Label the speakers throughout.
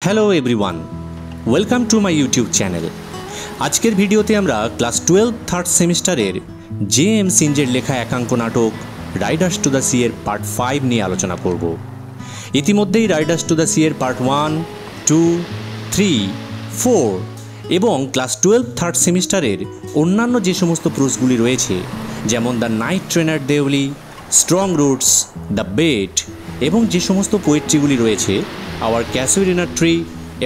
Speaker 1: Hello everyone, welcome to my YouTube channel. আজকের ভিডিওতে আমরা ক্লাস 12 থার্ড সেমিস্টারের জে.এম. সিনজের লেখা একাঙ্ক নাটক রাইডার্স টু দ্য সি এর পার্ট 5 নিয়ে আলোচনা করব। ইতিমধ্যেই রাইডার্স টু দ্য সি এর পার্ট 1, 2, 3, 4 এবং ক্লাস 12 থার্ড সেমিস্টারের অন্যান্য যে সমস্ত প্রোজগুলি রয়েছে, যেমন the night train at Deoli, strong roots, the bet এবং যে সমস্ত পোয়েট্রিগুলি রয়েছে, আওয়ার ক্যাসুরিনার ট্রি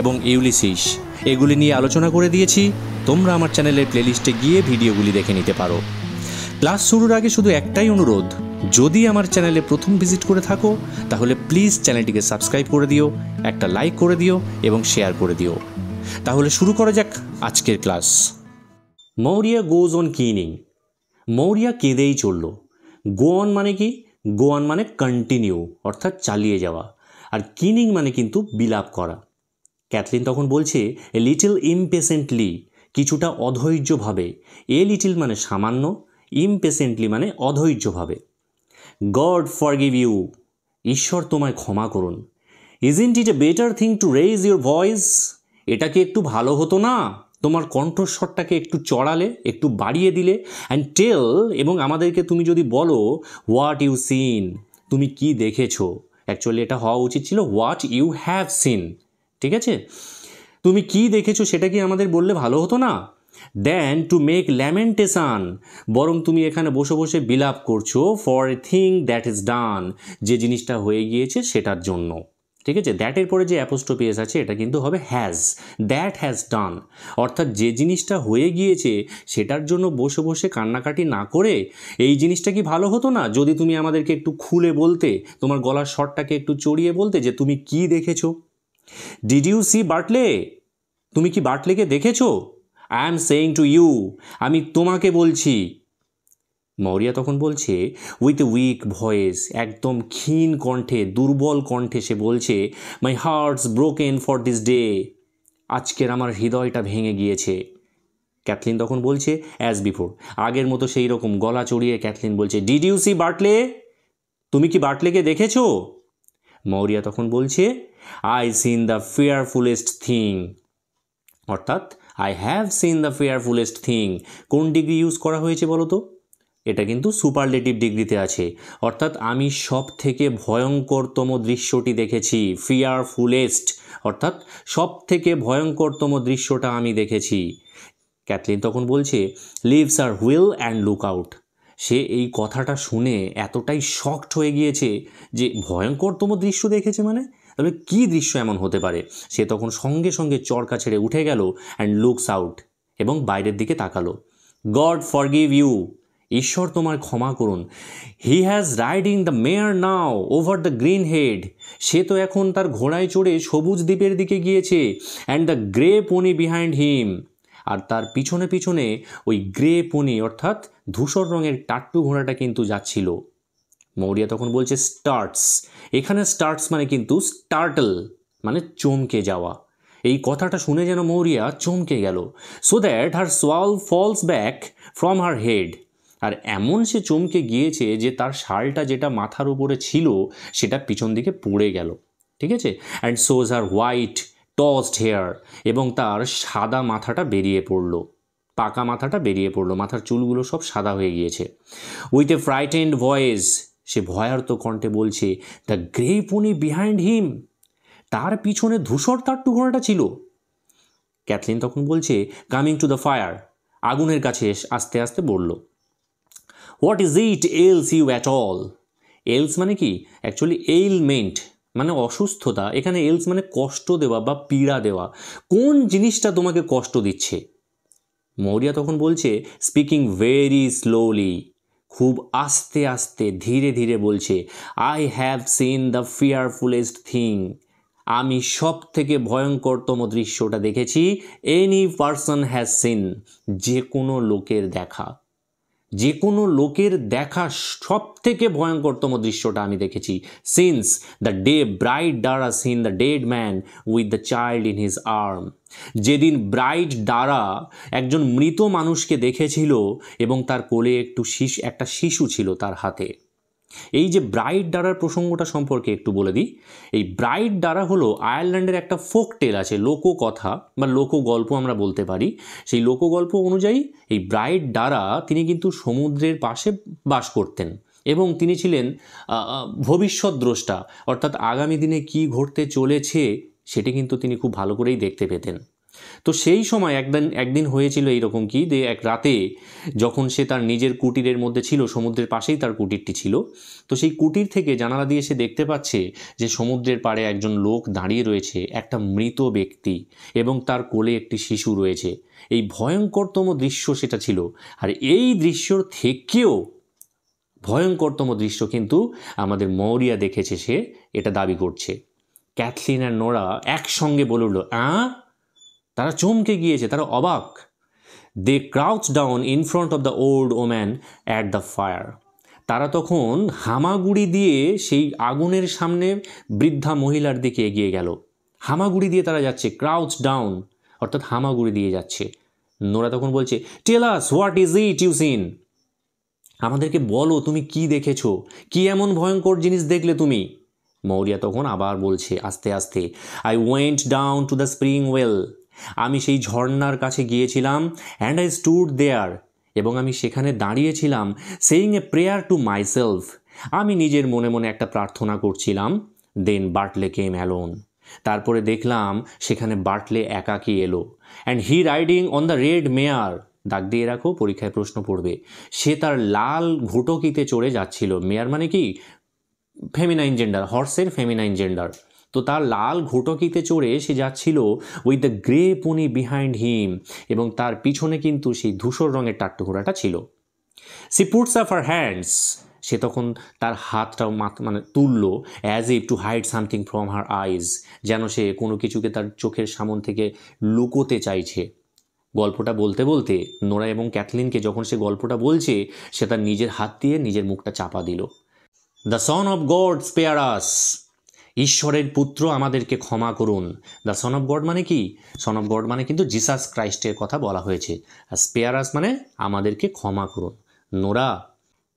Speaker 1: এবং ইউলিসিস, এগুলি নিয়ে আলোচনা করে দিয়েছি। তোমরা আমার চ্যানেলের প্লেলিস্টে গিয়ে ভিডিওগুলি দেখে নিতে পারো। ক্লাস শুরুর আগে শুধু একটাই অনুরোধ, যদি আমার চ্যানেলে প্রথম ভিজিট করে থাকো তাহলে প্লিজ চ্যানেলটিকে সাবস্ক্রাইব করে দিও, একটা লাইক করে দিও এবং শেয়ার করে দিও। তাহলে শুরু করা যাক আজকের class. Maurya goes on keening. Maurya কেঁদেই চলল। গো অন মানে কি? গো অন মানে কন্টিনিউ, অর্থাৎ চালিয়ে যাওয়া। আর কিনিং মানে কিন্তু বিলাপ করা। ক্যাথলিন তখন বলছে এ লিটল ইমপেশেন্টলি, কিছুটা অধৈর্যভাবে। এ লিটল মানে সামান্য, ইমপেশেন্টলি মানে অধৈর্যভাবে। গড ফরগিভ ইউ, ঈশ্বর তোমায় ক্ষমা করুন। Isn't it a better thing to raise your voice, এটা কি একটু ভালো হতো না তোমার কণ্ঠস্বরটাকে একটু চড়ালে, একটু বাড়িয়ে দিলে। অ্যান্ড টেল, এবং আমাদেরকে তুমি যদি বলো হোয়াট ইউ সিন, তুমি কি দেখেছো। অ্যাকচুয়ালি এটা হওয়া উচিত ছিল হোয়াট ইউ হ্যাভ সিন। ঠিক আছে, তুমি কি দেখেছো সেটা কি আমাদের বললে ভালো হতো না? দেন টু মেক ল্যামেন্টেশন, বরং তুমি এখানে বসে বসে বিলাপ করছো for a thing that is done, যে জিনিসটা হয়ে গিয়েছে সেটার জন্য। ঠিক আছে, দ্যাটের পরে যে অ্যাপোস্ট্রফি এস আছে এটা কিন্তু হবে হ্যাজ, দ্যাট হ্যাজ ডান। অর্থাৎ যে জিনিসটা হয়ে গিয়েছে সেটার জন্য বসে বসে কান্নাকাটি না করে এই জিনিসটা কি ভালো হতো না যদি তুমি আমাদেরকে একটু খুলে বলতে, তোমার গলার স্বরটাকে একটু চড়িয়ে বলতে যে তুমি কি দেখেছো। ডিড ইউ সি বার্টলে, তুমি কি বার্টলেকে দেখেছো? I am saying to you, আমি তোমাকে বলছি। মৌরিয়া তখন বলছে উইথ এ উইক ভয়েস, একদম ক্ষীণ কণ্ঠে, দুর্বল কণ্ঠে সে বলছে my heart's broken for this day, আজকের আমার হৃদয়টা ভেঙে গিয়েছে। ক্যাথলিন তখন বলছে অ্যাজ বিফোর, আগের মতো সেই রকম গলা চড়িয়ে ক্যাথলিন বলছে ডিড ইউ সি বার্টলে, তুমি কি বার্টলেকে দেখেছো? মৌরিয়া তখন বলছে I seen the fearfullest thing, অর্থাৎ I have seen the fearfullest thing. কোন ডিগ্রি ইউজ করা হয়েছে বলো তো? এটা কিন্তু সুপারলেটিভ ডিগ্রিতে আছে, অর্থাৎ আমি সব থেকে ভয়ঙ্করতম দৃশ্যটি দেখেছি। ফিয়ারফুলেস্ট অর্থাৎ সব থেকে ভয়ঙ্করতম দৃশ্যটা আমি দেখেছি। ক্যাথলিন তখন বলছে leaves are wheel and look out. সে এই কথাটা শুনে এতটাই শকড হয়ে গিয়েছে যে ভয়ঙ্করতম দৃশ্য দেখেছে মানে, তবে কী দৃশ্য এমন হতে পারে। সে তখন সঙ্গে সঙ্গে চরকা ছেড়ে উঠে গেল অ্যান্ড লুকস আউট, এবং বাইরের দিকে তাকালো। গড ফরগিভ ইউ, ঈশ্বর তোমার ক্ষমা করুন। He has riding the mare now over the green head, সে তো এখন তার ঘোড়ায় চড়ে সবুজ দ্বীপের দিকে গিয়েছে। And the grey pony behind him, আর তার পিছনে পিছনে ওই গ্রে পনি অর্থাৎ ধূসর রঙের টাট্টু ঘোড়াটা কিন্তু যাচ্ছিল। মৌরিয়া তখন বলছে স্টার্টস, এখানে স্টার্টস মানে কিন্তু স্টার্টল, মানে চমকে যাওয়া। এই কথাটা শুনে যেন মৌরিয়া চমকে গেল। So that her shawl falls back from her head, আর এমন সে চমকে গিয়েছে যে তার শালটা যেটা মাথার উপরে ছিল সেটা পিছন দিকে পড়ে গেল। ঠিক আছে, and sows her white tossed hair, এবং তার সাদা মাথাটা বেরিয়ে পড়লো, পাকা মাথাটা বেরিয়ে পড়লো, মাথার চুলগুলো সব সাদা হয়ে গিয়েছে। উইথ এ ফ্রাইটেন্ড ভয়েস, সে ভয়ার্ত কণ্ঠে বলছে দ্য গ্রে পনি বিহাইন্ড হিম, তার পিছনে ধূসর টাট্টু ঘোড়াটা ছিল। ক্যাথলিন তখন বলছে কামিং টু দ্য ফায়ার, আগুনের কাছে আস্তে আস্তে বলল what is it else you at all. Else মানে কি? অ্যাকচুয়ালি এইলমেন্ট মানে অসুস্থতা, এখানে এলস মানে কষ্ট দেওয়া বা পীড়া দেওয়া। কোন জিনিসটা তোমাকে কষ্ট দিচ্ছে? মৌরিয়া তখন বলছে স্পিকিং ভেরি স্লোলি, খুব আস্তে আস্তে ধীরে ধীরে বলছে I have seen the fearfullest thing, আমি সব থেকে ভয়ঙ্করতম দৃশ্যটা দেখেছি। এনি পারসন হ্যাজ সিন, যে কোনো লোকের দেখা, যে কোনো লোকের দেখা সব থেকে ভয়ঙ্করতম দৃশ্যটা আমি দেখেছি। Since the day Bride Dara seen the dead man with the child in his arm, যেদিন ব্রাইড ডারা একজন মৃত মানুষকে দেখেছিল এবং তার কোলে একটা শিশু ছিল তার হাতে। এই যে ব্রাইট ডারার প্রসঙ্গটা সম্পর্কে একটু বলে দিই। এই ব্রাইট ডারা হলো আয়ারল্যান্ডের একটা ফোক টেল আছে, লোককথা বা লোকগল্প আমরা বলতে পারি। সেই লোকগল্প অনুযায়ী এই ব্রাইট ডারা তিনি কিন্তু সমুদ্রের পাশে বাস করতেন এবং তিনি ছিলেন ভবিষ্যৎ দ্রষ্টা, অর্থাৎ আগামী দিনে কি ঘটতে চলেছে সেটি কিন্তু তিনি খুব ভালো করেই দেখতে পেতেন। তো সেই সময় একদিন হয়েছিল এইরকম কি, যে এক রাতে যখন সে তার নিজের কুটিরের মধ্যে ছিল, সমুদ্রের পাশেই তার কুটিরটি ছিল, তো সেই কুটির থেকে জানালা দিয়ে সে দেখতে পাচ্ছে যে সমুদ্রের পাড়ে একজন লোক দাঁড়িয়ে রয়েছে, একটা মৃত ব্যক্তি, এবং তার কোলে একটি শিশু রয়েছে। এই ভয়ঙ্করতম দৃশ্য সেটা ছিল। আর এই দৃশ্যর থেকেও ভয়ঙ্করতম দৃশ্য কিন্তু আমাদের মৌরিয়া দেখেছে, সে এটা দাবি করছে। ক্যাথলিন আর নোরা একসঙ্গে বলে উঠল, তারা চমকে গিয়েছে, তারা অবাক। They crouch down in front of the old woman at the fire. তারা তখন হামাগুড়ি দিয়ে সেই আগুনের সামনে বৃদ্ধা মহিলার দিকে এগিয়ে গেল। হামাগুড়ি দিয়ে তারা যাচ্ছে, ক্রাউচ ডাউন অর্থাৎ হামাগুড়ি দিয়ে যাচ্ছে। নোরা তখন বলছে, tell us what is it you seen. আমাদেরকে বলো তুমি কি দেখেছো, কি এমন ভয়ঙ্কর জিনিস দেখলে তুমি। মৌরিয়া তখন আবার বলছে আস্তে আস্তে, I went down to the spring well. আমি সেই ঝর্ণার কাছে গিয়েছিলাম, অ্যান্ড আই স্টুড দেয়ার, এবং আমি সেখানে দাঁড়িয়েছিলাম, saying a prayer to myself. আমি নিজের মনে মনে একটা প্রার্থনা করছিলাম। Then Bartley came alone. তারপরে দেখলাম সেখানে বার্টলে একাকী এলো, and he riding on the red mare. দাগ দিয়ে রাখো, পরীক্ষায় প্রশ্ন পড়বে। সে তার লাল ঘোটকিতে চড়ে যাচ্ছিল। মেয়ার মানে কি, ফেমিনাইন জেন্ডার, হর্সের ফেমিনাইন জেন্ডার। তো তার লাল ঘোটকিতে চড়ে সে যাচ্ছিল, with the grey pony behind him, এবং তার পিছনে কিন্তু সেই ধূসর রঙের টাট্টু ছিল। She puts up her hands. সে তখন তার হাতটাও মানে তুলল, as if to hide something from her eyes, যেন সে কোনো কিছুকে তার চোখের সামন থেকে লুকোতে চাইছে। গল্পটা বলতে বলতে নোরা এবং ক্যাথলিনকে যখন সে গল্পটা বলছে, সে তার নিজের হাত দিয়ে নিজের মুখটা চাপা দিল। The son of God spare us. ঈশ্বরের পুত্র আমাদেরকে ক্ষমা করুন। দ্য সন অফ গড মানে কি, সন অফ গড মানে কিন্তু জিসাস ক্রাইস্টের কথা বলা হয়েছে, আর স্পেয়ার আস মানে আমাদেরকে ক্ষমা করুন। নোরা,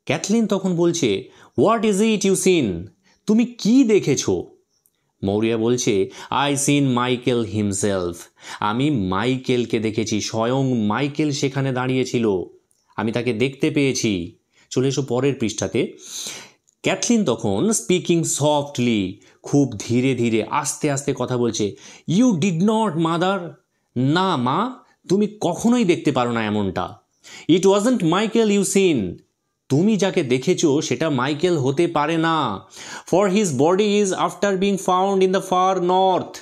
Speaker 1: ক্যাথলিন তখন বলছে, what is it you seen. তুমি কি দেখেছো। মৌরিয়া বলছে, আই সিন মাইকেল হিমসেলফ। আমি মাইকেলকে দেখেছি, স্বয়ং মাইকেল সেখানে দাঁড়িয়েছিল, আমি তাকে দেখতে পেয়েছি। চলে এসো পরের পৃষ্ঠাতে। ক্যাথলিন তখন স্পিকিং সফটলি, খুব ধীরে ধীরে আস্তে আস্তে কথা বলছে, ইউ ডিড নট মাদার। না মা, তুমি কখনোই দেখতে পারো না এমনটা। It wasn't Michael you seen. তুমি যাকে দেখেছো সেটা মাইকেল হতে পারে না। For his body is after being found in the far north.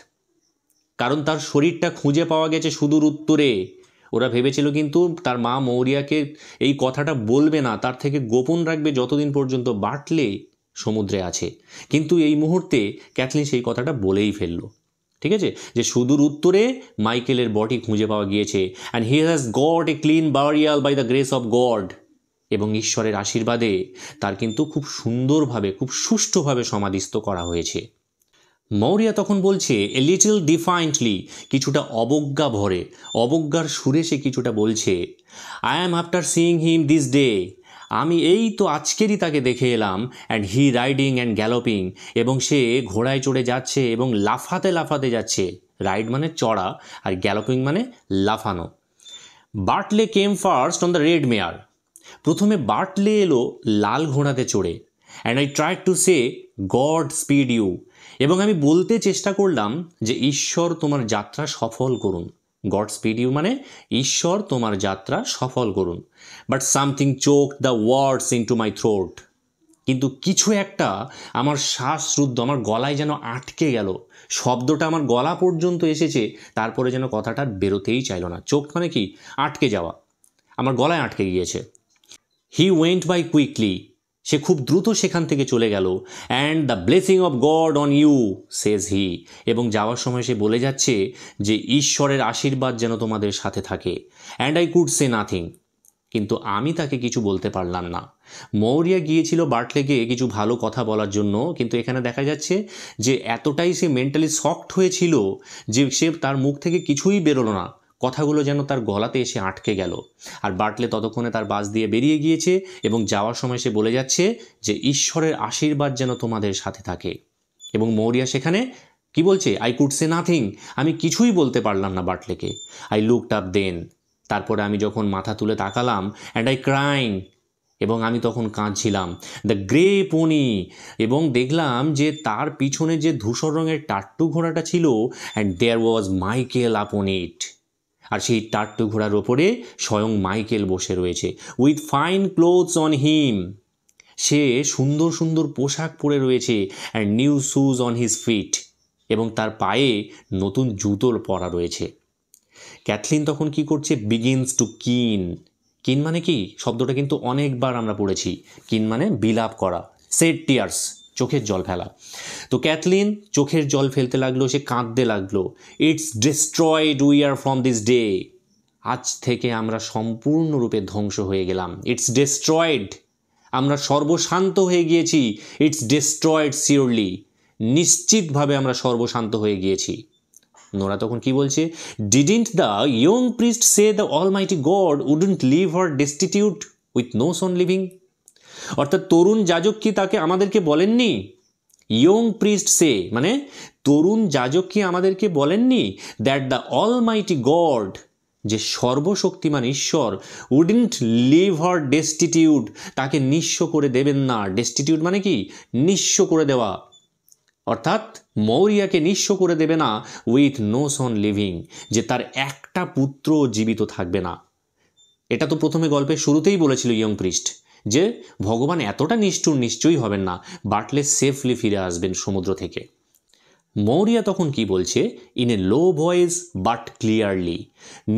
Speaker 1: কারণ তার শরীরটা খুঁজে পাওয়া গেছে সুদূর উত্তরে। ওরা ভেবেছিল কিন্তু তার মা মৌরিয়াকে এই কথাটা বলবে না, তার থেকে গোপন রাখবে যতদিন পর্যন্ত বার্টলে সমুদ্রে আছে। কিন্তু এই মুহূর্তে ক্যাথলিন সেই কথাটা বলেই ফেললো, ঠিক আছে, যে সুদূর উত্তরে মাইকেলের বডি খুঁজে পাওয়া গিয়েছে, and he has got a clean burial by the grace of God. এবং ঈশ্বরের আশীর্বাদে তার কিন্তু খুব সুন্দরভাবে, খুব সুষ্ঠুভাবে সমাধিস্থ করা হয়েছে। মৌরিয়া তখন বলছে, এ লিটল ডিফাইন্টলি, কিছুটা অবজ্ঞা ভরে, অবজ্ঞার সুরে সে কিছুটা বলছে, I am after seeing him this day. আমি এই তো আজকেরই তাকে দেখে এলাম, and he riding and galloping, এবং সে ঘোড়ায় চড়ে যাচ্ছে এবং লাফাতে লাফাতে যাচ্ছে। রাইড মানে চড়া, আর গ্যালোপিং মানে লাফানো। Bartley came first on the red mare. প্রথমে বার্টলে এলো লাল ঘোড়াতে চড়ে, and I tried to say God speed you, এবং আমি বলতে চেষ্টা করলাম যে ঈশ্বর তোমার যাত্রা সফল করুন। গড স্পিড ইউ মানে ঈশ্বর তোমার যাত্রা সফল করুন। But something choke the words in to my throat. কিন্তু কিছু একটা আমার শ্বাসরুদ্ধ, আমার গলায় যেন আটকে গেল। শব্দটা আমার গলা পর্যন্ত এসেছে, তারপরে যেন কথাটা বেরোতেই চাইল না। চোক মানে কি, আটকে যাওয়া, আমার গলায় আটকে গিয়েছে। হি ওয়েন্ট বাই কুইকলি, সে খুব দ্রুত সেখান থেকে চলে গেল। And the blessing of God on you says he, এবং যাওয়ার সময় সে বলে যাচ্ছে যে ঈশ্বরের আশীর্বাদ যেন তোমাদের সাথে থাকে। And I could say nothing, কিন্তু আমি তাকে কিছু বলতে পারলাম না। মৌরিয়া গিয়েছিল বার্টলেকে কিছু ভালো কথা বলার জন্য, কিন্তু এখানে দেখা যাচ্ছে যে এতটাই সে মেন্টালি শকড হয়েছিল যে সে তার মুখ থেকে কিছুই বেরোলো না, কথাগুলো যেন তার গলাতে এসে আটকে গেল। আর বার্টলে ততক্ষণে তার বাস দিয়ে বেরিয়ে গিয়েছে এবং যাওয়ার সময় সে বলে যাচ্ছে যে ঈশ্বরের আশীর্বাদ যেন তোমাদের সাথে থাকে। এবং মৌরিয়া সেখানে কি বলছে, আই কুড সে নাথিং, আমি কিছুই বলতে পারলাম না বার্টলেকে। আই লুকড আপ দেন, তারপরে আমি যখন মাথা তুলে তাকালাম, অ্যান্ড আই ক্রাইং, এবং আমি তখন কাঁদছিলাম। দ্য গ্রে পোনি, এবং দেখলাম যে তার পিছনে যে ধূসর রঙের টাট্টু ঘোড়াটা ছিল, অ্যান্ড দেয়ার ওয়াজ মাইকেল আপন ইট, আর সেই টাট্টু ঘোড়ার ওপরে স্বয়ং মাইকেল বসে রয়েছে। With fine clothes on him, সে সুন্দর সুন্দর পোশাক পরে রয়েছে। And new shoes on his feet, এবং তার পায়ে নতুন জুতো পরা রয়েছে। ক্যাথলিন তখন কি করছে, বিগিনস টু কিন। কিন মানে কি, শব্দটা কিন্তু অনেকবার আমরা পড়েছি। কিন মানে বিলাপ করা, সেড টিয়ার্স, চোখের জল ফেলা। তো ক্যাথলিন চোখের জল ফেলতে লাগলো, সে কাঁদতে লাগলো। It's destroyed we are from this day, আজ থেকে আমরা সম্পূর্ণরূপে ধ্বংস হয়ে গেলাম। ইটস ডিস্ট্রয়েড, আমরা সর্বশান্ত হয়ে গিয়েছি। ইটস ডিস্ট্রয়েড সিওরলি, নিশ্চিতভাবে আমরা সর্বশান্ত হয়ে গিয়েছি। নোরা তখন কি বলছে, didn't the young priest say the Almighty God wouldn't leave her destitute with no son living? অর্থাৎ তরুণ যাজক কি তাকে আমাদেরকে বলেননি, ইয়ং প্রিস্ট সে মানে তরুণ যাজক কি আমাদেরকে বলেননি, দ্যাট দ্য অলমাইটি গড, যে সর্বশক্তিমান ঈশ্বর, উডন্ট লিভ হার ডেস্টিটিউট, তাকে নিঃস্ব করে দেবেন না। ডেস্টিটিউট মানে কি, নিঃস্ব করে দেওয়া, অর্থাৎ মৌরিয়াকে নিঃস্ব করে দেবে না। উইথ নো সন লিভিং, যে তার একটা পুত্র জীবিত থাকবে না। এটা তো প্রথমে গল্পের শুরুতেই বলেছিল ইয়ং প্রিস্ট, যে ভগবান এতটা নিষ্ঠুর নিশ্চয়ই হবেন না, বার্টলে সেফলি ফিরে আসবেন সমুদ্র থেকে। মৌরিয়া তখন কি বলছে, in a low voice but clearly,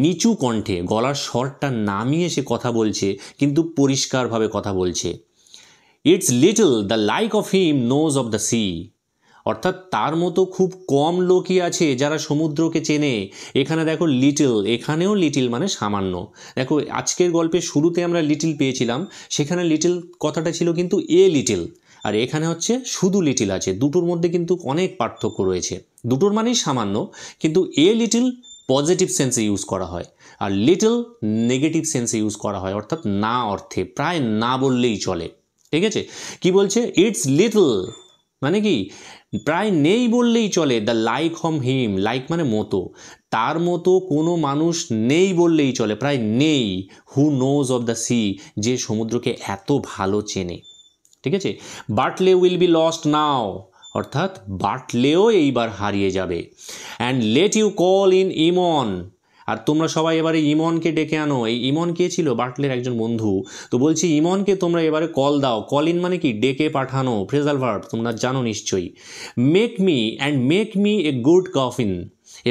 Speaker 1: নিচু কণ্ঠে, গলার স্বরটা নামিয়ে সে কথা বলছে, কিন্তু পরিষ্কারভাবে কথা বলছে। It's little the like of him knows of the sea, অর্থাৎ তার মতো খুব কম লোকই আছে যারা সমুদ্রকে চেনে। এখানে দেখো লিটল, এখানেও লিটল মানে সামান্য। দেখো আজকের গল্পের শুরুতে আমরা লিটল পেয়েছিলাম, সেখানে লিটল কথাটা ছিল কিন্তু এ লিটল, আর এখানে হচ্ছে শুধু লিটল আছে। দুটোর মধ্যে কিন্তু অনেক পার্থক্য রয়েছে। দুটোর মানেই সামান্য, কিন্তু এ লিটল পজিটিভ সেন্সে ইউজ করা হয়, আর লিটল নেগেটিভ সেন্সে ইউজ করা হয়, অর্থাৎ না অর্থে, প্রায় না বললেই চলে। ঠিক আছে, কি বলছে, ইটস লিটল মানে কি, প্রায় নেই বললেই চলে। The like whom him, like মানে মতো, তার মতো কোনো মানুষ নেই বললেই চলে, প্রায় নেই। Who knows of the sea, যে সমুদ্রকে এত ভালো চেনে। ঠিক আছে, Bartley will be lost now, অর্থাৎ বার্টলেও এইবার হারিয়ে যাবে। And let you call in Eamon, আর তোমরা সবাই এবারে ইমনকে ডেকে আনো। এই ইমন কে ছিল, বার্টলের একজন বন্ধু। তো বলছি ইমনকে তোমরা এবারে কল দাও। কল ইন মানে কি, ডেকে পাঠানো, ফ্রেজাল ভার্ব তোমরা জানো নিশ্চয়ই। Make me a good coffin,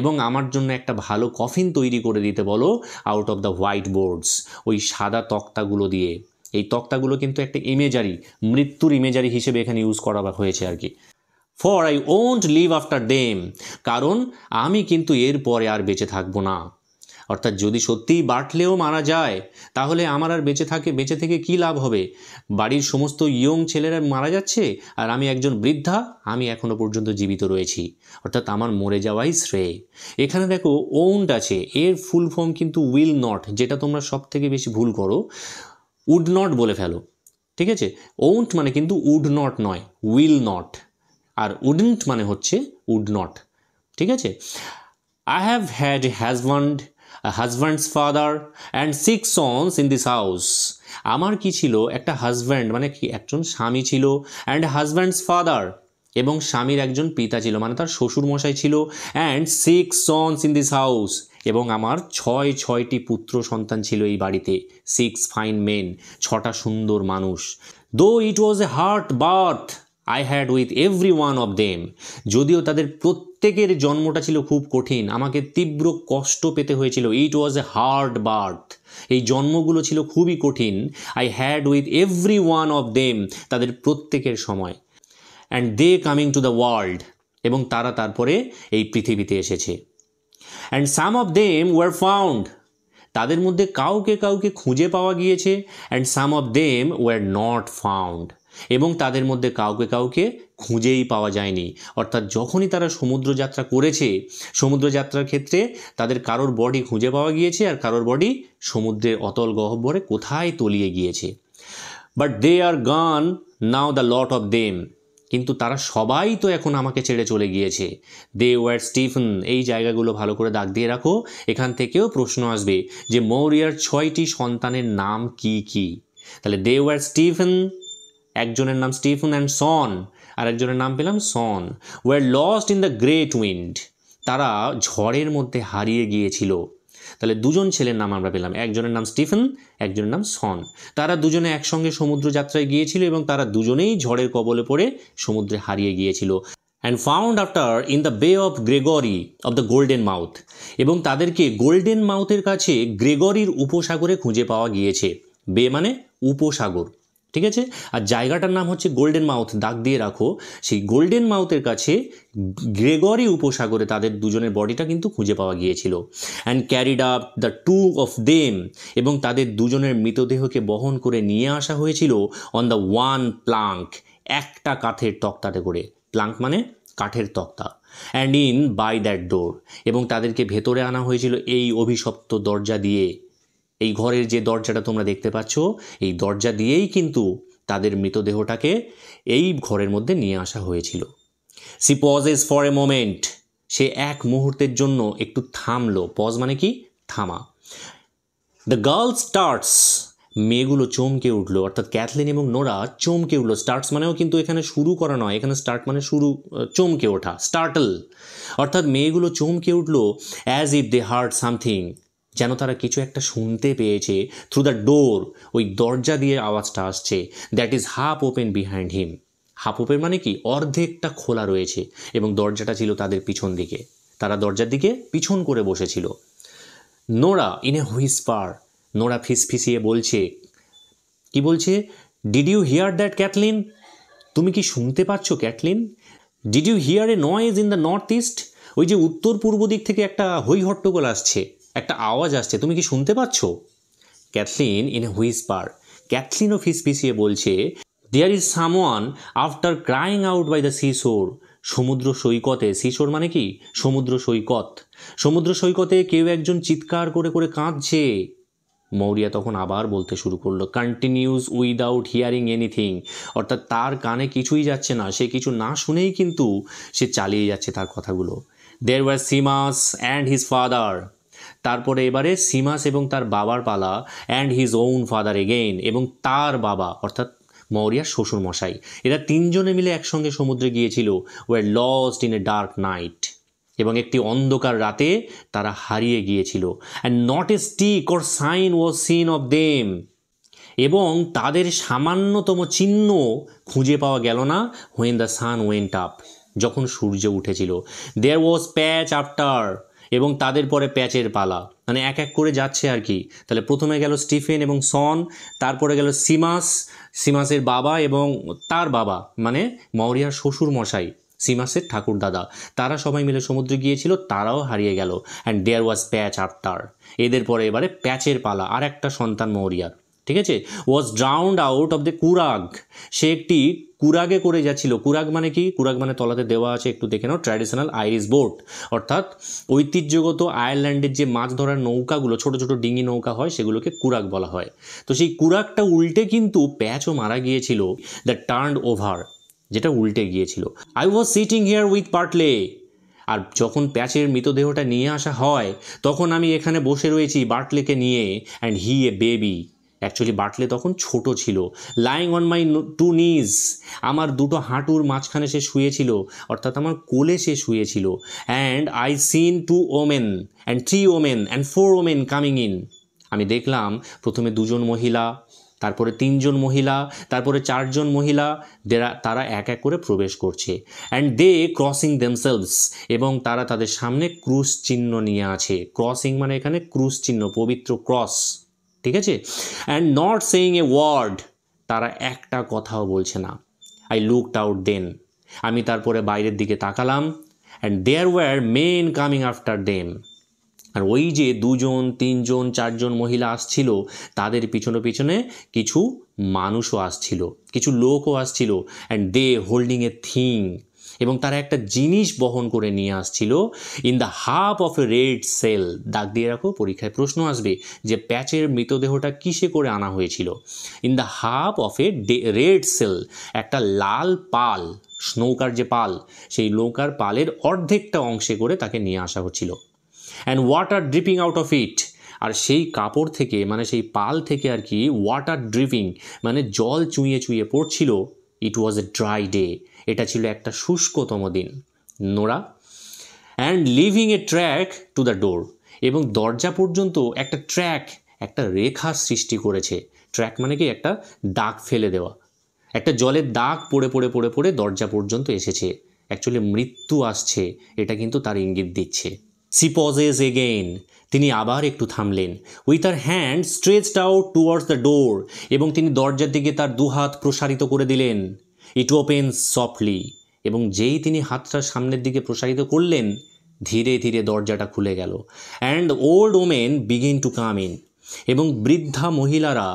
Speaker 1: এবং আমার জন্য একটা ভালো কফিন তৈরি করে দিতে বলো, out of the white boards, ওই সাদা তক্তাগুলো দিয়ে। এই তক্তাগুলো কিন্তু একটা ইমেজারি, মৃত্যুর ইমেজারি হিসেবে এখানে ইউজ করা হয়েছে আর কি। For I won't live after them, কারণ আমি কিন্তু এর পরে আর বেঁচে থাকবো না। অর্থাৎ যদি সত্যিই বার্টলেও মারা যায়, তাহলে আমার আর বেঁচে থেকে কী লাভ হবে? বাড়ির সমস্ত ইয়ং ছেলেরা মারা যাচ্ছে, আর আমি একজন বৃদ্ধা, আমি এখনও পর্যন্ত জীবিত রয়েছি, অর্থাৎ আমার মরে যাওয়াই শ্রেয়। এখানে দেখো ওন্ট আছে, এর ফুল ফর্ম কিন্তু উইল নট, যেটা তোমরা সব থেকে বেশি ভুল করো, উড নট বলে ফেলো। ঠিক আছে, ওন্ট মানে কিন্তু উড নট নয়, উইল নট, আর উডন্ট মানে হচ্ছে উড নট। ঠিক আছে, I have had a husbands father and 6 sons in this house. আমার কি ছিল, একটা হাজব্যান্ড মানে কি, একজন স্বামী ছিল, অ্যান্ড হাজব্যান্ডস ফাদার, এবং স্বামীর একজন পিতা ছিল, মানে তার শ্বশুর মশাই ছিল, and 6 sons in this house, এবং আমার 6টি পুত্র সন্তান ছিল এই বাড়িতে। 6 ফাইন মেন, 6টা সুন্দর মানুষ। Though it was a hard birth I had with every one of them, যদিও তাদের প্রত্যেকের জন্মটা ছিল খুব কঠিন, আমাকে তীব্র কষ্ট পেতে হয়েছিল। ইট ওয়াজ এ হার্ড বার্থ, এই জন্মগুলো ছিল খুবই কঠিন। I had with every one of them, তাদের প্রত্যেকের সময়। And they coming to the world, এবং তারা তারপরে এই পৃথিবীতে এসেছে। And some of them were found, তাদের মধ্যে কাউকে কাউকে খুঁজে পাওয়া গিয়েছে। And some of them were not found, এবং তাদের মধ্যে কাউকে কাউকে খুঁজেই পাওয়া যায়নি। অর্থাৎ যখনই তারা সমুদ্রযাত্রা করেছে, সমুদ্রযাত্রার ক্ষেত্রে তাদের কারোর বডি খুঁজে পাওয়া গিয়েছে আর কারোর বডি সমুদ্রের অতল গহ্বরে কোথায় তলিয়ে গিয়েছে। বাট দে আর গান নাও দ্য লট অফ দেম, কিন্তু তারা সবাই তো এখন আমাকে ছেড়ে চলে গিয়েছে। দে ওয়ার স্টিফেন, এই জায়গাগুলো ভালো করে দাগ দিয়ে রাখো, এখান থেকেও প্রশ্ন আসবে যে মৌরিয়ার 6টি সন্তানের নাম কি কি। তাহলে দে ওয়ার স্টিফেন, একজনের নাম স্টিফেন অ্যান্ড সন, আর একজনের নাম পেলাম Shawn. Were lost in the great wind, তারা ঝড়ের মধ্যে হারিয়ে গিয়েছিল। তাহলে দুজন ছেলের নাম আমরা পেলাম, একজনের নাম স্টিফেন, একজনের নাম সন। তারা দুজনে একসঙ্গে সমুদ্র যাত্রায় গিয়েছিল এবং তারা দুজনেই ঝড়ের কবলে পড়ে সমুদ্রে হারিয়ে গিয়েছিল। And found after in the bay of Gregory of the golden mouth, এবং তাদেরকে গোল্ডেন মাউথের কাছে গ্রেগরির উপসাগরে খুঁজে পাওয়া গিয়েছে। বে মানে উপসাগর, ঠিক আছে। আর জায়গাটার নাম হচ্ছে গোল্ডেন মাউথ, দাগ দিয়ে রাখো। সেই গোল্ডেন মাউথের কাছে গ্রেগরি উপসাগরে তাদের দুজনের বডিটা কিন্তু খুঁজে পাওয়া গিয়েছিল। And carried up the two of them, এবং তাদের দুজনের মৃতদেহকে বহন করে নিয়ে আসা হয়েছিল অন দ্য ওয়ান প্লাঙ্ক, একটা কাঠের তক্তাতে করে। প্লাঙ্ক মানে কাঠের তক্তা। অ্যান্ড ইন বাই দ্যাট ডোর, এবং তাদেরকে ভেতরে আনা হয়েছিল এই অভিশপ্ত দরজা দিয়ে। এই ঘরের যে দরজাটা তোমরা দেখতে পাচ্ছ, এই দরজা দিয়েই কিন্তু তাদের মৃতদেহটাকে এই ঘরের মধ্যে নিয়ে আসা হয়েছিল। She pauses for a moment, সে এক মুহূর্তের জন্য একটু থামলো। পজ মানে কি? থামা। দ্য গার্ল স্টার্টস, মেয়েগুলো চমকে উঠলো, অর্থাৎ ক্যাথলিন এবং নোরা চমকে উঠলো। স্টার্টস মানেও কিন্তু এখানে শুরু করা নয়, এখানে স্টার্ট মানে শুরু, চমকে ওঠা, স্টার্টল। অর্থাৎ মেয়েগুলো চমকে উঠলো as if they heard something, যেন তারা কিছু একটা শুনতে পেয়েছে। থ্রু দ্য ডোর, ওই দরজা দিয়ে আওয়াজটা আসছে। That is half open behind him. Half open মানে কি? অর্ধেকটা খোলা রয়েছে, এবং দরজাটা ছিল তাদের পিছন দিকে। তারা দরজার দিকে পিছন করে বসেছিল। Nora in a whisper, Nora ফিসফিসিয়ে বলছে, কি বলছে? Did you hear that Cathleen, তুমি কি শুনতে পাচ্ছ Cathleen? Did you hear a noise in the north east, ওই যে উত্তর পূর্ব দিক থেকে একটা হই হট্টগোল আসছে, একটা আওয়াজ আসছে, তুমি কি শুনতে পাচ্ছ? ক্যাথলিন ইন এ হুইসপার, ক্যাথলিনও ফিসফিসিয়ে বলছে, there is someone after crying out by the seashore, সমুদ্র সৈকতে। সিশোর মানে কি? সমুদ্র সৈকত। সমুদ্র সৈকতে কেউ একজন চিৎকার করে করে কাঁদছে। মৌরিয়া তখন আবার বলতে শুরু করলো, কন্টিনিউস উইদাউট হিয়ারিং এনিথিং, অর্থাৎ তার কানে কিছুই যাচ্ছে না, সে কিছু না শুনেই কিন্তু সে চালিয়ে যাচ্ছে তার কথাগুলো। There were Sheamus and his father, তারপরে এবারে সিমাস এবং তার বাবার পালা। And his own father again, এবং তার বাবা অর্থাৎ মৌরিয়ার শ্বশুর মশাই, এরা তিনজনে মিলে একসঙ্গে সমুদ্রে গিয়েছিল। Were lost in a dark night, এবং একটি অন্ধকার রাতে তারা হারিয়ে গিয়েছিল। And not a stick or sign was seen of them, এবং তাদের সামান্যতম চিহ্ন খুঁজে পাওয়া গেল না। When the sun went up, যখন সূর্য উঠেছিল। দেয়ার ওয়াজ প্যাচ আফটার, এবং তাদের পরে প্যাচের পালা, মানে এক এক করে যাচ্ছে আর কি। তাহলে প্রথমে গেল স্টিফেন এবং সন, তারপরে গেল সিমাস, সিমাসের বাবা এবং তার বাবা মানে মৌরিয়ার শ্বশুর মশাই, সিমাসের ঠাকুর দাদা, তারা সবাই মিলে সমুদ্রে গিয়েছিল, তারাও হারিয়ে গেল। And there was patch after, এদের পরে এবারে প্যাচের পালা, আর একটা সন্তান মৌরিয়ার, ঠিক আছে। ওয়াজ ড্রাউন্ড আউট অফ দ্য কুরাগ, সে একটি কুরাগে করে যাচ্ছিল। কুরাগ মানে কি? কুরাগ মানে তলাতে দেওয়া আছে, একটু দেখে নাও, ট্র্যাডিশনাল আইরিশ বোট, অর্থাৎ ঐতিহ্যগত আয়ারল্যান্ডের যে মাছ ধরার নৌকাগুলো, ছোট ছোট ডিঙি নৌকা হয়, সেগুলোকে কুরাগ বলা হয়। তো সেই কুরাগটা উল্টে কিন্তু প্যাচও মারা গিয়েছিল। দ্য টার্নড ওভার, যেটা উল্টে গিয়েছিল। I was sitting here with Bartley, আর যখন প্যাচের মৃতদেহটা নিয়ে আসা হয় তখন আমি এখানে বসে রয়েছি বার্টলেকে নিয়ে। And he a baby, actually Bartley তখন ছোট ছিল। লাইং অন মাই টু নিজ, আমার দুটো হাঁটুর মাঝখানে সে শুয়েছিল, অর্থাৎ আমার কোলে সে শুয়েছিল। And I seen 2 women and 3 women and 4 women coming in, আমি দেখলাম প্রথমে 2 জন মহিলা, তারপরে 3 জন মহিলা, তারপরে 4 জন মহিলা, তারা এক এক করে প্রবেশ করছে। অ্যান্ড দে ক্রসিং দেমসেলভস, এবং তারা তাদের সামনে ক্রুশ চিহ্ন নিয়ে আছে। ক্রসিং মানে এখানে ক্রুশ চিহ্ন, পবিত্র ক্রস, ঠিক আছে। And not saying a word, তারা একটা কথাও বলছে না। আই লুকড আউট দেন, আমি তারপরে বাইরের দিকে তাকালাম। And there were men coming after them, আর ওই যে 2 জন 3 জন 4 জন মহিলা আসছিল, তাদের পিছনে পিছনে কিছু মানুষও আসছিল, কিছু লোকও আসছিল, and they holding a thing, এবং তারা একটা জিনিস বহন করে নিয়ে আসছিল in the half of a red sail. দাগ দিয়ে রাখো, পরীক্ষায় প্রশ্ন আসবে যে প্যাচের মৃতদেহটা কিসে করে আনা হয়েছিল। In the half of a red sell, একটা লাল পাল, নৌকার যে পাল, সেই নৌকার পালের অর্ধেকটা অংশে করে তাকে নিয়ে আসা হচ্ছিল। And water dripping out of it, আর সেই কাপড় থেকে, মানে সেই পাল থেকে আর কি, ওয়াটার ড্রিপিং মানে জল চুইয়ে চুইয়ে পড়ছিল। ইট ওয়াজ এ ড্রাই ডে, এটা ছিল একটা শুষ্কতম দিন। Nora and leaving a track to the door, এবং দরজা পর্যন্ত একটা ট্র্যাক, একটা রেখা সৃষ্টি করেছে। ট্র্যাক মানে কি, একটা দাগ ফেলে দেওয়া, একটা জলের দাগ পড়ে পড়ে পড়ে পড়ে দরজা পর্যন্ত এসেছে। অ্যাকচুয়ালি মৃত্যু আসছে, এটা কিন্তু তার ইঙ্গিত দিচ্ছে। সি পজেস এগেইন, তিনি আবার একটু থামলেন। With her hand stretched out towards the door, এবং তিনি দরজার দিকে তার দুহাত প্রসারিত করে দিলেন। ইট ওপেন্স সফটলি, এবং যেই তিনি হাতটা সামনের দিকে প্রসারিত করলেন, ধীরে ধীরে দরজাটা খুলে গেল। And old women begin to come in, এবং বৃদ্ধা মহিলারা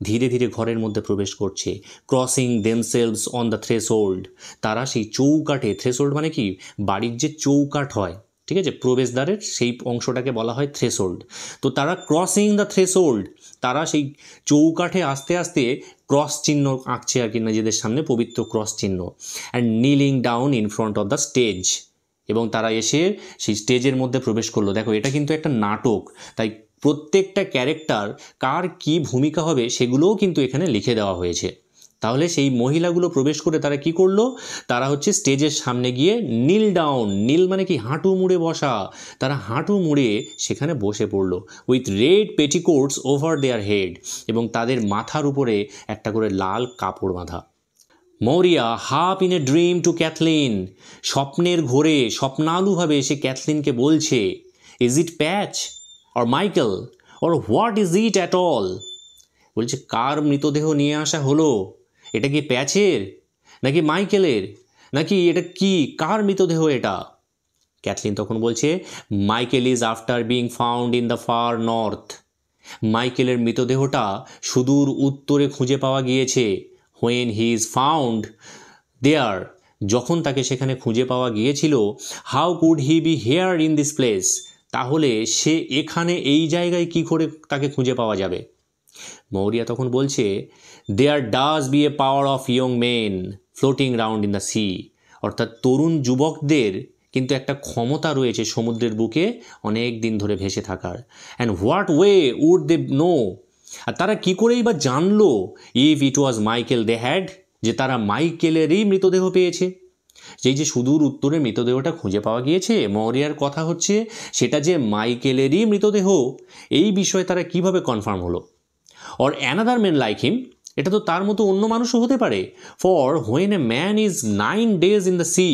Speaker 1: ধীরে ধীরে ঘরের মধ্যে প্রবেশ করছে। Crossing themselves on the threshold, তারা সেই চৌকাঠে, থ্রেশহোল্ড মানে কি, বাড়ির যে চৌকাঠ হয়, ঠিক আছে, প্রবেশদ্বারের সেই অংশটাকে বলা হয় থ্রেশহোল্ড। তো তারা ক্রসিং দ্য থ্রেশহোল্ড, তারা সেই চৌকাঠে আস্তে আস্তে ক্রস চিহ্ন আঁকছে আর কি নিজেদের সামনে, পবিত্র ক্রস চিহ্ন। And kneeling down in front of the stage, এবং তারা এসে সেই স্টেজের মধ্যে প্রবেশ করলো। দেখো, এটা কিন্তু একটা নাটক, তাই প্রত্যেকটা ক্যারেক্টার কার কি ভূমিকা হবে সেগুলোও কিন্তু এখানে লিখে দেওয়া হয়েছে। তাহলে সেই মহিলাগুলো প্রবেশ করে তারা কি করলো, তারা হচ্ছে স্টেজের সামনে গিয়ে নীল ডাউন, নীল মানে কি, হাঁটু মুড়ে বসা, তারা হাঁটু মুড়ে সেখানে বসে পড়লো। With red petticoats over their head, এবং তাদের মাথার উপরে একটা করে লাল কাপড় বাঁধা। Maurya half in a dream to Cathleen, স্বপ্নের ঘোরে স্বপ্নালুভাবে সে ক্যাথলিনকে বলছে, is it Patch or Michael or what is it at all, বলছে কার মৃতদেহ নিয়ে আসা হলো, এটা কি প্যাচের নাকি মাইকেলের, নাকি এটা কি, কার মৃতদেহ এটা। ক্যাথলিন তখন বলছে, Michael is after being found in the far north, মাইকেলের মৃতদেহটা সুদূর উত্তরে খুঁজে পাওয়া গিয়েছে। When he is found there, যখন তাকে সেখানে খুঁজে পাওয়া গিয়েছিল, how could he be here in this place, তাহলে সে এখানে এই জায়গায় কি করে তাকে খুঁজে পাওয়া যাবে। মৌরিয়া তখন বলছে, there does be a power of young men floating round in the sea, অর্থাৎ তরুণ যুবকদের কিন্তু একটা ক্ষমতা রয়েছে সমুদ্রের বুকে অনেক দিন ধরে ভেসে থাকার। And what way would they know, আর তারা কী করেই বা জানলো, if it was Michael they had, যে তারা মাইকেলেরই মৃতদেহ পেয়েছে। যেই যে সুদূর উত্তরে মৃতদেহটা খুঁজে পাওয়া গিয়েছে, মৌরিয়ার কথা হচ্ছে সেটা যে মাইকেলেরই মৃতদেহ, এই বিষয়ে তারা কিভাবে কনফার্ম হলো। Or another man like him, এটা তো তার মতো অন্য মানুষও হতে পারে। For when a man is 9 days in the C,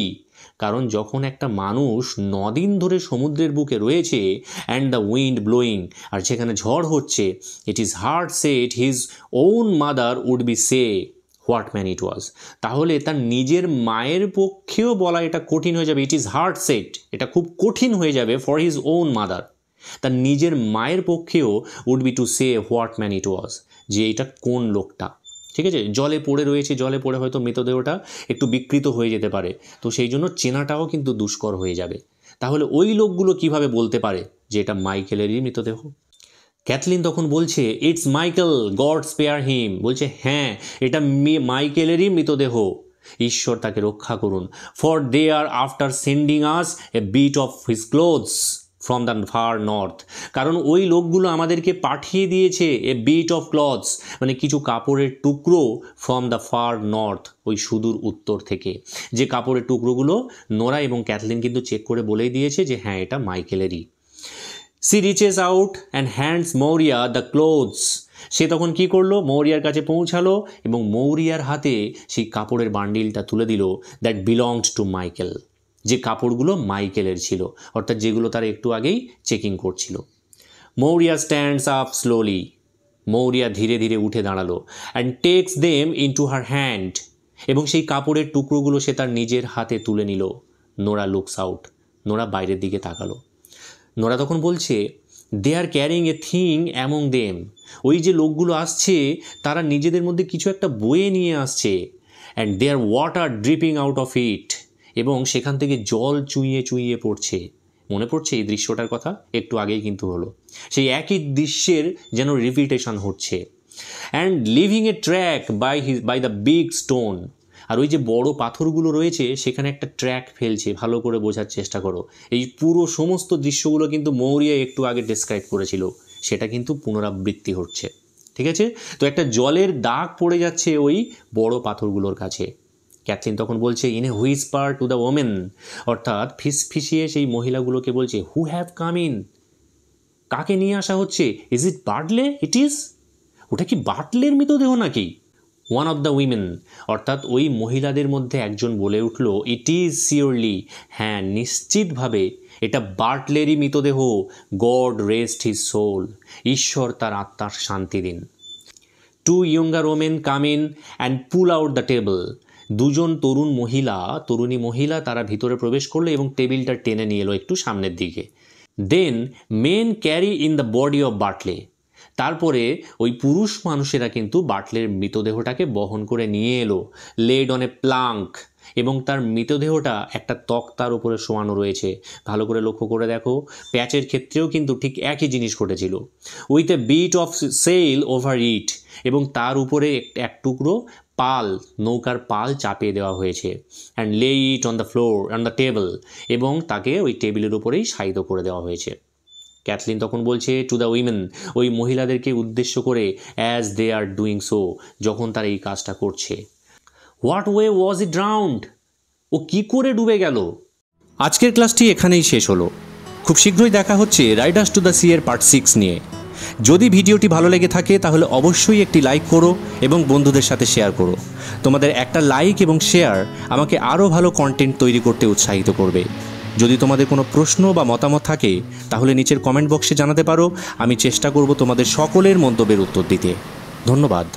Speaker 1: কারণ যখন একটা মানুষ 9 দিন ধরে সমুদ্রের বুকে রয়েছে, অ্যান্ড দ্য উইন্ড ব্লোয়িং, আর সেখানে ঝড় হচ্ছে, it is hard set his own mother would be say what man it was, তাহলে তার নিজের মায়ের পক্ষেও বলা এটা কঠিন হয়ে যাবে। ইট ইজ হার্ড সেট, এটা খুব কঠিন হয়ে যাবে ফর হিজ ওন মাদার, তার নিজের মায়ের পক্ষেও would be to say what man it was, যে এটা কোন লোকটা। ঠিক আছে, জলে পড়ে রয়েছে, জলে পড়ে হয়তো মৃতদেহটা একটু বিকৃত হয়ে যেতে পারে, তো সেই জন্য চেনাটাও কিন্তু দুষ্কর হয়ে যাবে। তাহলে ওই লোকগুলো কিভাবে বলতে পারে যে এটা মাইকেলেরই মৃতদেহ। ক্যাথলিন তখন বলছে, it's Michael, God spare him, বলছে হ্যাঁ, এটা মাইকেলেরই মৃতদেহ, ঈশ্বর তাকে রক্ষা করুন। For they are after sending us a bit of his clothes from the far north, কারণ ওই লোকগুলো আমাদেরকে পাঠিয়ে দিয়েছে এ বিট অফ ক্লথস, মানে কিছু কাপড়ের টুকরো, ফ্রম দ্য ফার নর্থ, ওই সুদূর উত্তর থেকে। যে কাপড়ের টুকরোগুলো নোরা এবং ক্যাথলিন কিন্তু চেক করে বলেই দিয়েছে যে হ্যাঁ, এটা মাইকেলেরই। She reaches out and hands Maurya the clothes, সে তখন কি করলো, মৌরিয়ার কাছে পৌঁছালো এবং মৌরিয়ার হাতে সেই কাপড়ের বান্ডিলটা তুলে দিল, দ্যাট বিলংড টু মাইকেল, যে কাপড়গুলো মাইকেলের ছিল, অর্থাৎ যেগুলো তারা একটু আগেই চেকিং করছিল। Maurya stands up slowly, Maurya ধীরে ধীরে উঠে দাঁড়ালো। And takes them into her hand, এবং সেই কাপড়ের টুকরোগুলো সে তার নিজের হাতে তুলে নিল। নোরা লুকস আউট, নোরা বাইরের দিকে তাকালো। নোরা তখন বলছে, they are carrying a thing among them, ওই যে লোকগুলো আসছে তারা নিজেদের মধ্যে কিছু একটা বয়ে নিয়ে আসছে, and they are water dripping out of it, এবং সেখান থেকে জল চুইয়ে চুইয়ে পড়ছে। মনে পড়ছে এই দৃশ্যটার কথা? একটু আগেই কিন্তু হলো। সেই একই দৃশ্যের যেন রিপিটেশন হচ্ছে। And leaving a track by the big stone, আর ওই যে বড় পাথরগুলো রয়েছে সেখানে একটা ট্র্যাক ফেলছে। ভালো করে বোঝার চেষ্টা করো, এই পুরো সমস্ত দৃশ্যগুলো কিন্তু মৌরিয়া একটু আগে ডেসক্রাইব করেছিল, সেটা কিন্তু পুনরাবৃত্তি হচ্ছে। ঠিক আছে, তো একটা জলের দাগ পড়ে যাচ্ছে ওই বড় পাথরগুলোর কাছে। ক্যাথলিন তখন বলছে, in a Whisper to the women, অর্থাৎ ফিসফিসিয়ে সেই মহিলাগুলোকে বলছে, হু হ্যাভ কাম ইন, কাকে নিয়ে আসা হচ্ছে? Is it বার্টলে? ইট ইজ, ওটা কি বার্টলের মৃতদেহ নাকি? ওয়ান অফ দ্য উইমেন, অর্থাৎ ওই মহিলাদের মধ্যে একজন বলে উঠল, ইট ইজ সিওরলি, হ্যাঁ নিশ্চিতভাবে এটা বার্টলেরই মৃতদেহ। গড রেস্ট হিজ সোল, ঈশ্বর তার আত্মার শান্তি দিন। Two younger women come in and pull out the table, দুজন তরুণী মহিলা তারা ভিতরে প্রবেশ করলো এবং টেবিলটা টেনে নিয়ে এলো একটু সামনের দিকে। Then men carry in the body of Bartley, তারপরে ওই পুরুষ মানুষেরা কিন্তু বার্টলের মৃতদেহটাকে বহন করে নিয়ে এলো। লেড অন এ প্লাঙ্ক, এবং তার মৃতদেহটা একটা তক্তার উপরে শোয়ানো রয়েছে। ভালো করে লক্ষ্য করে দেখো, প্যাচের ক্ষেত্রেও কিন্তু ঠিক একই জিনিস ঘটেছিল। With a bit of sail over it, এবং তার উপরে এক টুকরো পাল, নৌকার পাল চাপিয়ে দেওয়া হয়েছে। অ্যান্ড লে it on the floor on the table, এবং তাকে ওই টেবিলের উপরেই শায়িত করে দেওয়া হয়েছে। ক্যাথলিন তখন বলছে, টু দ্য উইমেন, ওই মহিলাদেরকে উদ্দেশ্য করে, as they are doing so, যখন তারা এই কাজটা করছে। What way was it drowned, ও কি করে ডুবে গেল? আজকের ক্লাসটি এখানেই শেষ হলো। খুব শীঘ্রই দেখা হচ্ছে রাইডার্স টু দ্য সি এর পার্ট 6 নিয়ে। যদি ভিডিওটি ভালো লেগে থাকে তাহলে অবশ্যই একটি লাইক করো এবং বন্ধুদের সাথে শেয়ার করো। তোমাদের একটা লাইক এবং শেয়ার আমাকে আরও ভালো কন্টেন্ট তৈরি করতে উৎসাহিত করবে। যদি তোমাদের কোনো প্রশ্ন বা মতামত থাকে তাহলে নিচের কমেন্ট বক্সে জানাতে পারো। আমি চেষ্টা করব তোমাদের সকলের মন্তব্যের উত্তর দিতে। ধন্যবাদ।